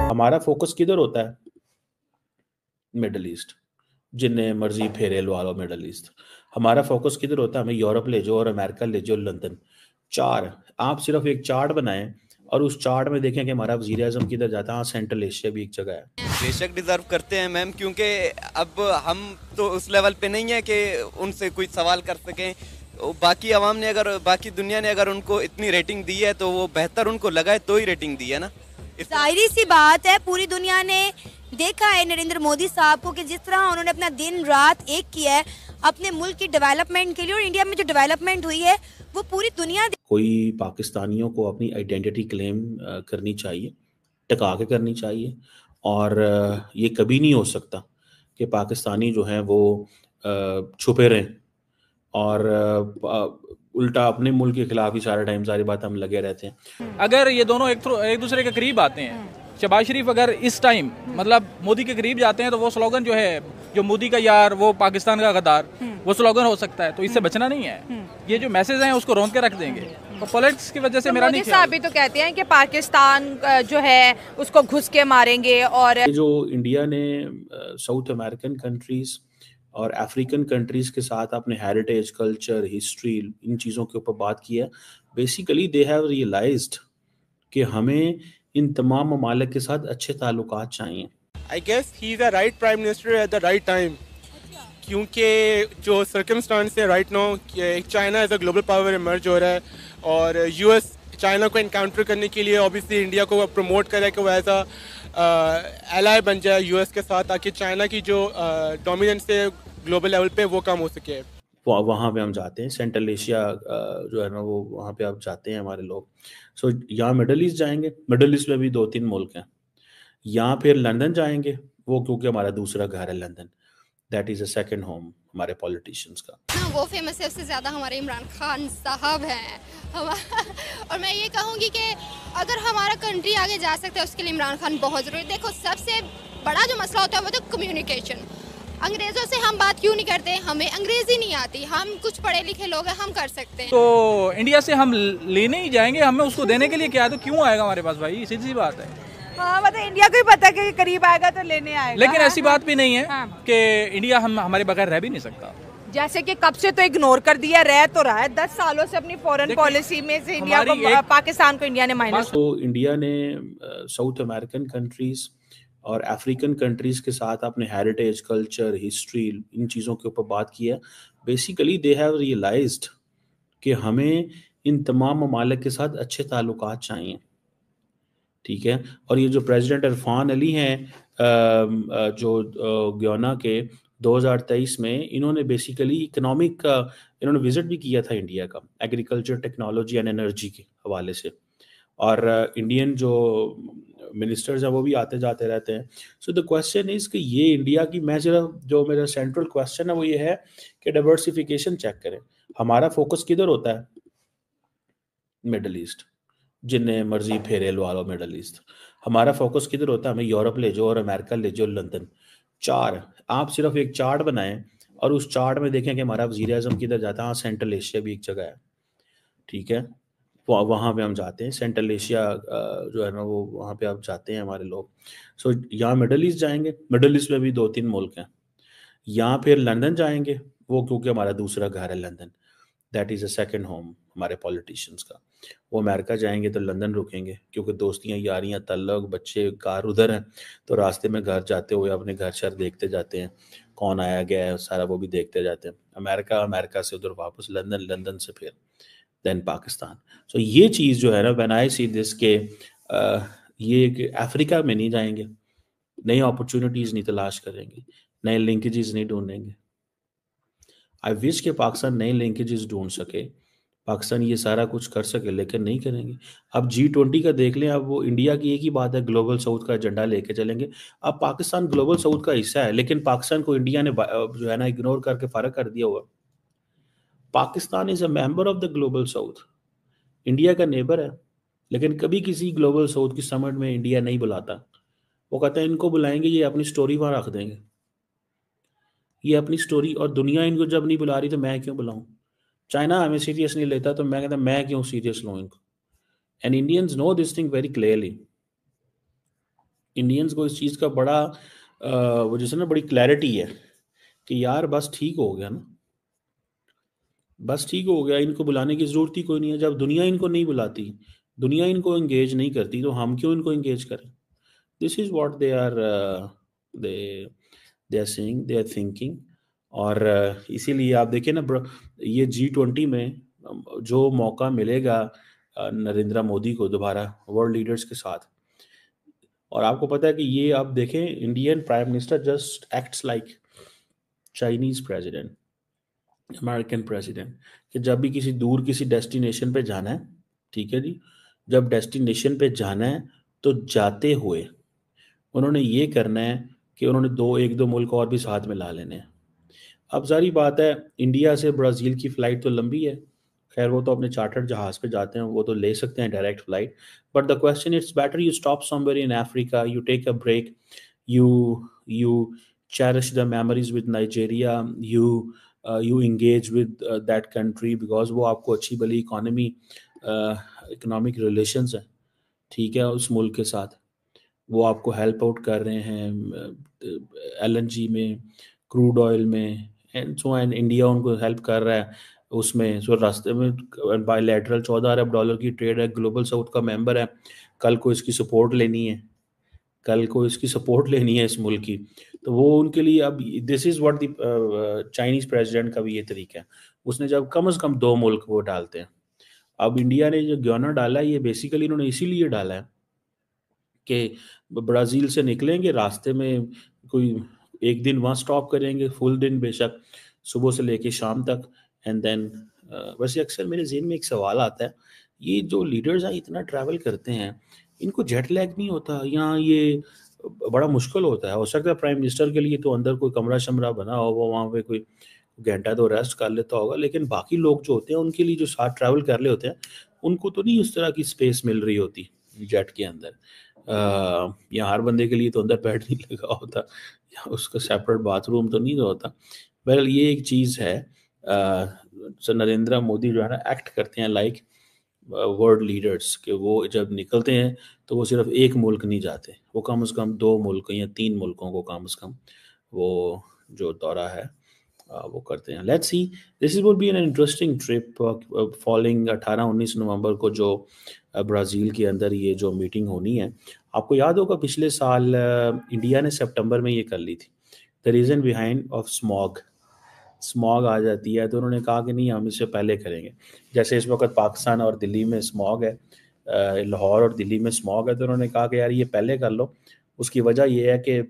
हमारा फोकस किधर होता है? Middle east. जिन्हें मर्जी फेरे लवा लो मिडल ईस्ट। हमारा फोकस किधर होता है? हमें यूरोप ले जाओ और अमेरिका ले जाओ, लंदन। चार, आप सिर्फ एक चार्ट बनाएं और उस चार्ट में देखें कि हमारा वजीर आजम किधर जाता है। हाँ, सेंट्रल एशिया भी एक जगह है। बेशक डिजर्व करते हैं मैम, क्योंकि अब हम तो उस लेवल पे नहीं है कि उनसे कोई सवाल कर सकें। बाकी आवाम ने अगर, बाकी दुनिया ने अगर उनको इतनी रेटिंग दी है तो वो बेहतर उनको लगा है तो ही रेटिंग दी है ना। जाहिर सी बात है, पूरी दुनिया ने देखा है नरेंद्र मोदी साहब को कि जिस तरह उन्होंने अपना दिन रात एक किया है अपने मुल्क की डेवलपमेंट के लिए, और इंडिया में जो डेवलपमेंट हुई है वो पूरी दुनिया। कोई पाकिस्तानियों को अपनी आइडेंटिटी क्लेम करनी चाहिए, टका के करनी चाहिए। और ये कभी नहीं हो सकता कि पाकिस्तानी जो हैं वो छुपे रहें और उल्टा अपने मुल्क के खिलाफ ही सारा टाइम सारी बात हम लगे रहते हैं। अगर ये दोनों एक दूसरे के करीब आते हैं, शहबाज शरीफ अगर इस टाइम मतलब मोदी के करीब जाते हैं तो वो स्लोगन जो है, जो मोदी का यार वो पाकिस्तान का गद्दार, वो स्लोगन हो सकता है। तो इससे बचना नहीं है। ये जो मैसेज हैं उसको रोंद के रख देंगे। तो पॉलिटिक्स की वजह से मेरा नहीं। मोदी साहब भी तो कहते हैं कि पाकिस्तान जो है उसको घुस के मारेंगे। और जो इंडिया ने साउथ अमेरिकन कंट्रीज और अफ्रीकन कंट्रीज़ के साथ अपने हेरिटेज, कल्चर, हिस्ट्री, इन चीज़ों के ऊपर बात की है। बेसिकली दे हैव रियलाइज्ड कि हमें इन तमाम ममालिक के साथ अच्छे ताल्लुकात चाहिए। I guess he is the right prime minister at the right time, क्योंकि जो सर्कमस्टांस है right now, China as a global power emerge हो रहा है और यूएस चाइना को इनकाउंटर करने के लिए ऑब्वियसली इंडिया को प्रमोट करे कि वो एज अ एलाय बन जाए यूएस के साथ, ताकि चाइना की जो डोमिनेंस है ग्लोबल लेवल पे वो कम हो सके। वहाँ पे हम जाते हैं, सेंट्रल एशिया जो है ना वो वहाँ पे आप जाते हैं हमारे लोग। सो यहाँ मिडल ईस्ट जाएंगे, मिडल ईस्ट में भी 2-3 मुल्क हैं। यहाँ फिर लंदन जाएंगे, वो क्योंकि हमारा दूसरा घर है London. That is a second home हमारे पॉलिटिशियंस का। हाँ, वो फेमस है, सबसे ज़्यादा हमारे इमरान खान साहब हैं। और मैं ये कहूँगी कि अगर हमारा कंट्री आगे जा सकता है उसके लिए इमरान खान बहुत ज़रूरी। देखो, सबसे बड़ा जो मसला होता है वो तो कम्युनिकेशन। अंग्रेज़ों से हम बात क्यों नहीं करते? हमें अंग्रेज़ी नहीं आती, हम कुछ पढ़े लिखे लोग हैं, हम कर सकते हैं। तो इंडिया से हम लेने ही जाएंगे, हमें उसको देने के लिए क्या है, तो क्यों आएगा हमारे पास भाई? सीधी सी बात है। हाँ, मतलब इंडिया को ही पता है कि करीब आएगा तो लेने आएगा। लेकिन ऐसी बात भी नहीं है कि इंडिया हमारे बगैर रह भी नहीं सकता। जैसे कि कब से तो इग्नोर कर दिया, रह तो रहा है 10 सालों से अपनी फॉरेन पॉलिसी में से इंडिया को, पाकिस्तान को इंडिया ने माइनस। तो इंडिया ने साउथ अमेरिकन कंट्रीज और अफ्रीकन कंट्रीज के साथ अपने हेरिटेज, कल्चर, हिस्ट्री, इन चीज़ों के ऊपर बात की है। बेसिकली दे हैव रियलाइज्ड कि हमें इन तमाम ममालिक के साथ अच्छे ताल्लुकात चाहिए। ठीक है। और ये जो प्रेसिडेंट इरफान अली हैं जो गयाना के 2023 में, इन्होंने बेसिकली इकोनॉमिक का इन्होंने विजिट भी किया था इंडिया का, एग्रीकल्चर, टेक्नोलॉजी एंड एनर्जी के हवाले से। और इंडियन जो मिनिस्टर्स हैं वो भी आते जाते रहते हैं। सो द क्वेश्चन इज़ कि ये इंडिया की, मैं सिर्फ जो मेरा सेंट्रल क्वेश्चन है वो ये है कि डाइवर्सिफिकेशन चेक करें। हमारा फोकस किधर होता है? Middle east. जिन्हें मर्जी फेरे लवा लो मिडल ईस्ट। हमारा फोकस किधर होता है? हमें यूरोप ले जाओ और अमेरिका ले जाओ, लंदन। चार, आप सिर्फ एक चार्ट बनाएं और उस चार्ट में देखें कि हमारा वजीर आजम किधर जाता है। हाँ, सेंट्रल एशिया भी एक जगह है। ठीक है। वहाँ पे हम जाते हैं, सेंट्रल एशिया जो है ना वो वहाँ पे आप जाते हैं हमारे लोग। सो यहाँ मिडल ईस्ट जाएंगे, मिडल ईस्ट में भी 2-3 मुल्क हैं। यहाँ फिर लंदन जाएंगे, वो क्योंकि हमारा दूसरा घर है London. That is a second home हमारे पॉलिटिशियंस का। वो अमेरिका जाएंगे तो लंदन रुकेंगे, क्योंकि दोस्तियाँ, यारियाँ, तल्लक, बच्चे, कार उधर हैं, तो रास्ते में घर जाते हुए अपने घर शहर देखते जाते हैं, कौन आया गया है सारा वो भी देखते जाते हैं। अमेरिका से उधर वापस लंदन, लंदन से फिर देन पाकिस्तान। सो ये चीज़ जो है ना, व्हेन आई सी दिस के ये अफ्रीका में नहीं जाएंगे, नई अपॉर्चुनिटीज़ नहीं तलाश करेंगे, नए लिंकेजेस नहीं ढूंढेंगे। आई विश के पाकिस्तान नए लिंकेजेस ढूंढ सके, पाकिस्तान ये सारा कुछ कर सके, लेकिन नहीं करेंगे। अब G20 का देख लें, अब वो इंडिया की एक ही बात है, ग्लोबल साउथ का एजेंडा लेके चलेंगे। अब पाकिस्तान ग्लोबल साउथ का हिस्सा है, लेकिन पाकिस्तान को इंडिया ने जो है ना इग्नोर करके फ़र्क कर दिया हुआ। Pakistan is a member of the global south, India का नेबर है, लेकिन कभी किसी ग्लोबल साउथ की समिट में इंडिया नहीं बुलाता। वो कहते हैं इनको बुलाएंगे, ये अपनी स्टोरी वहाँ रख देंगे, ये अपनी स्टोरी, और दुनिया इनको जब नहीं बुला रही तो मैं क्यों बुलाऊं? चाइना हमें सीरियस नहीं लेता तो मैं कहता मैं क्यों सीरियस लूँ इनको? And Indians know this thing very clearly. Indians को इस चीज़ का बड़ा वो जैसे ना बड़ी क्लैरिटी है कि यार बस ठीक हो गया ना, बस ठीक हो गया, इनको बुलाने की ज़रूरत ही कोई नहीं है। जब दुनिया इनको नहीं बुलाती, दुनिया इनको एंगेज नहीं करती, तो हम क्यों इनको एंगेज करें? This is what they they are saying, they are thinking. और इसीलिए आप देखिए ना ये G20 में जो मौका मिलेगा नरेंद्र मोदी को दोबारा वर्ल्ड लीडर्स के साथ, और आपको पता है कि ये आप देखें, Indian prime minister just acts like Chinese president, American president, कि जब भी किसी दूर किसी डेस्टिनेशन पे जाना है, ठीक है जी, जब डेस्टिनेशन पे जाना है तो जाते हुए उन्होंने ये करना है कि उन्होंने एक दो मुल्क और भी साथ में ला लेने हैं। अब सारी बात है, इंडिया से ब्राज़ील की फ़्लाइट तो लंबी है, खैर वो तो अपने चार्टर्ड जहाज़ पे जाते हैं, वो तो ले सकते हैं direct flight, but the question it's better you stop somewhere in Africa, you take a break, you cherish the memories with Nigeria, you engage with that country, because वो आपको अच्छी भली इकोनॉमिक रिलेशंस है, ठीक है, उस मुल्क के साथ वो आपको हेल्प आउट कर रहे हैं LNG में, क्रूड ऑयल में, एंड सो एंड इंडिया उनको हेल्प कर रहा है उसमें। सो रास्ते में बायलैटरल 14 अरब डॉलर की ट्रेड है, ग्लोबल साउथ का मेंबर है, कल को इसकी सपोर्ट लेनी है, कल को इसकी सपोर्ट लेनी है इस मुल्क की, तो वो उनके लिए अब this is what the Chinese president का भी ये तरीका है। उसने जब कम से कम 2 मुल्क वो डालते हैं, अब इंडिया ने जो ग्याना डाला है ये बेसिकली इन्होंने इसीलिए डाला है कि ब्राज़ील से निकलेंगे, रास्ते में कोई एक दिन वहाँ स्टॉप करेंगे, फुल दिन बेशक, सुबह से लेके शाम तक, एंड देन वैसे अक्सर मेरे जहन में एक सवाल आता है, ये जो लीडर्स हैं इतना ट्रैवल करते हैं, इनको जेट लैग नहीं होता या ये बड़ा मुश्किल होता है? हो सकता है प्राइम मिनिस्टर के लिए तो अंदर कोई कमरा शमरा बना हो, वो वहाँ पे कोई घंटा तो रेस्ट कर लेता होगा, लेकिन बाकी लोग जो होते हैं उनके लिए जो साथ ट्रैवल कर रहे होते हैं उनको तो नहीं उस तरह की स्पेस मिल रही होती जेट के अंदर। या हर बंदे के लिए तो अंदर बेड नहीं लगा होता या उसका सेपरेट बाथरूम तो नहीं होता। बहरहाल ये एक चीज़ है, सर नरेंद्र मोदी जो है ना एक्ट करते हैं लाइक वर्ल्ड लीडर्स, कि वो जब निकलते हैं तो वो सिर्फ एक मुल्क नहीं जाते, वो कम से कम 2 मुल्क या 3 मुल्कों को कम से कम वो जो दौरा है वो करते हैं। Let's see, this is will be an interesting trip following 18-19 नवंबर को जो ब्राज़ील के अंदर ये जो मीटिंग होनी है। आपको याद होगा पिछले साल इंडिया ने सितंबर में ये कर ली थी। The reason behind of smog आ जाती है, तो उन्होंने कहा कि नहीं हम इससे पहले करेंगे। जैसे इस वक्त पाकिस्तान और दिल्ली में स्मॉग है, लाहौर और दिल्ली में स्मॉग है, तो उन्होंने कहा कि यार ये पहले कर लो। उसकी वजह ये है कि